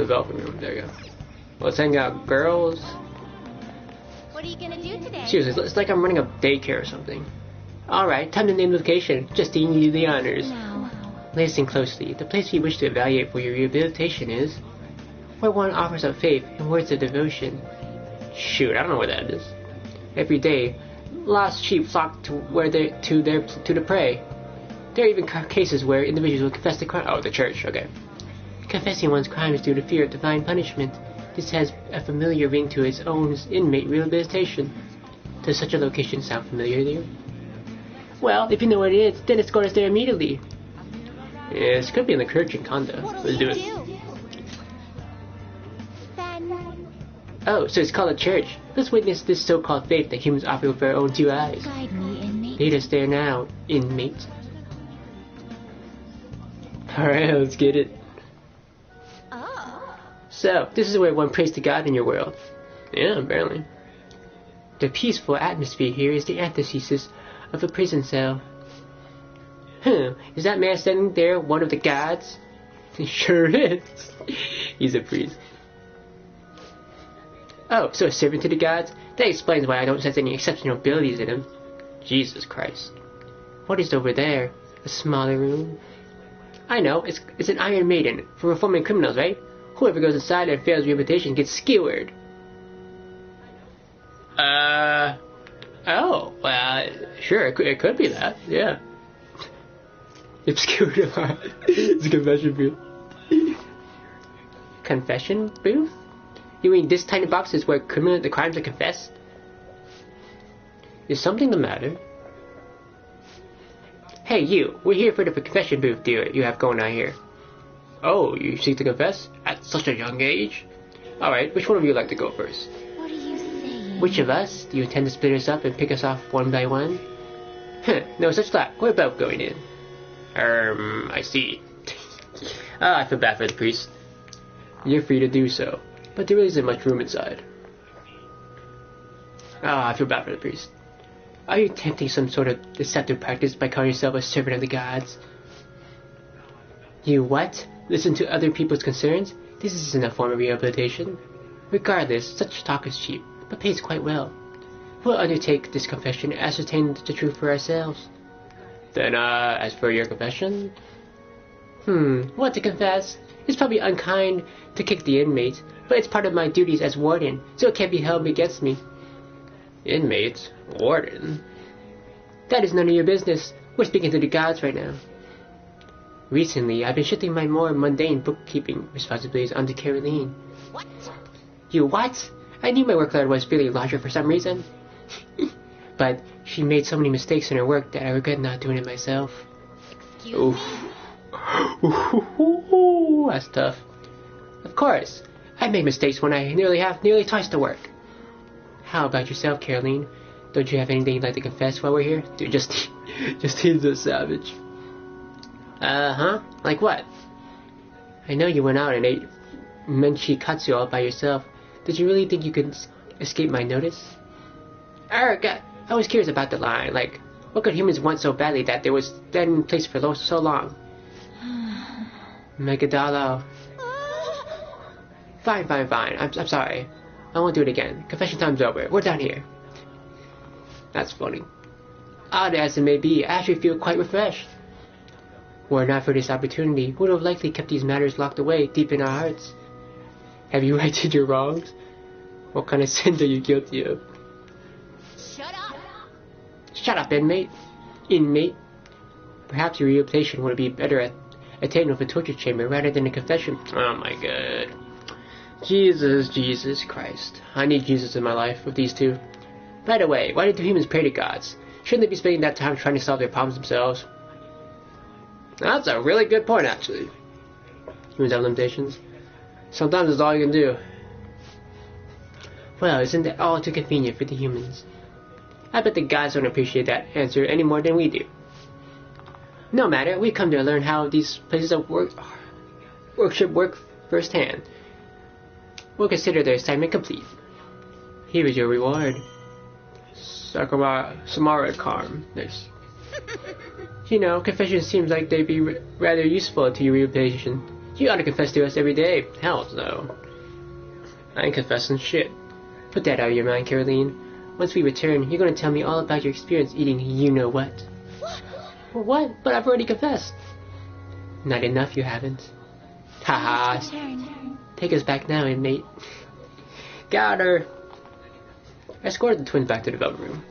development room. There you go. Let's hang out, girls. What are you gonna do today? Seriously, it's like I'm running a daycare or something. Alright, time to name the location. Justine, you do the honors. No. Listen closely. The place we wish to evaluate for your rehabilitation is where one offers up faith and words of devotion. Shoot, I don't know where that is. Every day, lost sheep flock to the prey. There are even cases where individuals will confess the crime. Oh, the church. Okay. Confessing one's crimes due to fear of divine punishment. This has a familiar ring to its own inmate rehabilitation. Does such a location sound familiar to you? Well, if you know what it is, then escort us there immediately. Yeah, this could be in the church in Conda. Let's do it. Then... Oh, so it's called a church. Let's witness this so-called faith that humans offer with our own two eyes. Guide me, inmate. Lead us there now, inmate. Alright, let's get it. Oh. So, this is where one prays to God in your world. Yeah, apparently. The peaceful atmosphere here is the antithesis of a prison cell. Is that man standing there one of the gods? He sure is. He's a priest. Oh, so a servant to the gods? That explains why I don't sense any exceptional abilities in him. Jesus Christ. What is over there? A smaller room? I know, it's an Iron Maiden for reforming criminals, right? Whoever goes inside and fails rehabilitation gets skewered. Oh, well, sure, it could be that, yeah. If skewered a lot, it's a confession booth. Confession booth? You mean this tiny box is where the crimes are confessed? Is something the matter? Hey, you, we're here for the confession booth deal you have going on here. Oh, you seek to confess? At such a young age? Alright, which one of you would like to go first? What are you saying? Which of us? Do you intend to split us up and pick us off one by one? No such luck. We're both going in. I see. I feel bad for the priest. You're free to do so, but there really isn't much room inside. I feel bad for the priest. Are you attempting some sort of deceptive practice by calling yourself a servant of the gods? You what? Listen to other people's concerns? This isn't a form of rehabilitation. Regardless, such talk is cheap, but pays quite well. We'll undertake this confession and ascertain the truth for ourselves. Then, as for your confession? What to confess? It's probably unkind to kick the inmate, but it's part of my duties as warden, so it can't be held against me. Inmate? Warden? That is none of your business. We're speaking to the gods right now. Recently, I've been shifting my more mundane bookkeeping responsibilities onto Caroline. What? You what? I knew my workload was really larger for some reason. But she made so many mistakes in her work that I regret not doing it myself. Excuse me? Oof. That's tough. Of course. I make mistakes when I nearly twice the work. How about yourself, Caroline? Don't you have anything you'd like to confess while we're here? Dude, Justine's a savage. Like what? I know you went out and ate menchikatsu all by yourself. Did you really think you could escape my notice? God, I was curious about the line. Like, what could humans want so badly that they was dead in place for so long? Megadolo. Fine. I'm sorry. I won't do it again. Confession time's over. We're done here. That's funny. Odd as it may be, I actually feel quite refreshed. Were it not for this opportunity, we would have likely kept these matters locked away deep in our hearts. Have you righted your wrongs? What kind of sin are you guilty of? Shut up! Shut up, inmate. Perhaps your rehabilitation would be better attained with a torture chamber rather than a confession. Oh my god. Jesus Christ. I need Jesus in my life with these two. By the way, why do humans pray to gods? Shouldn't they be spending that time trying to solve their problems themselves? That's a really good point, actually. Humans have limitations. Sometimes it's all you can do. Well, isn't that all too convenient for the humans? I bet the gods don't appreciate that answer any more than we do. No matter, we come to learn how these places of worship work firsthand. We'll consider their assignment complete. Here is your reward. Samara Karm. Nice. You know, confession seems like they'd be rather useful to your rehabilitation. You ought to confess to us every day. Hell no. I ain't confessing shit. Put that out of your mind, Caroline. Once we return, you're gonna tell me all about your experience eating you-know-what. What? Well, what? But I've already confessed. Not enough, you haven't. Haha. Take us back now, inmate. Got her. I escorted the twins back to the development room.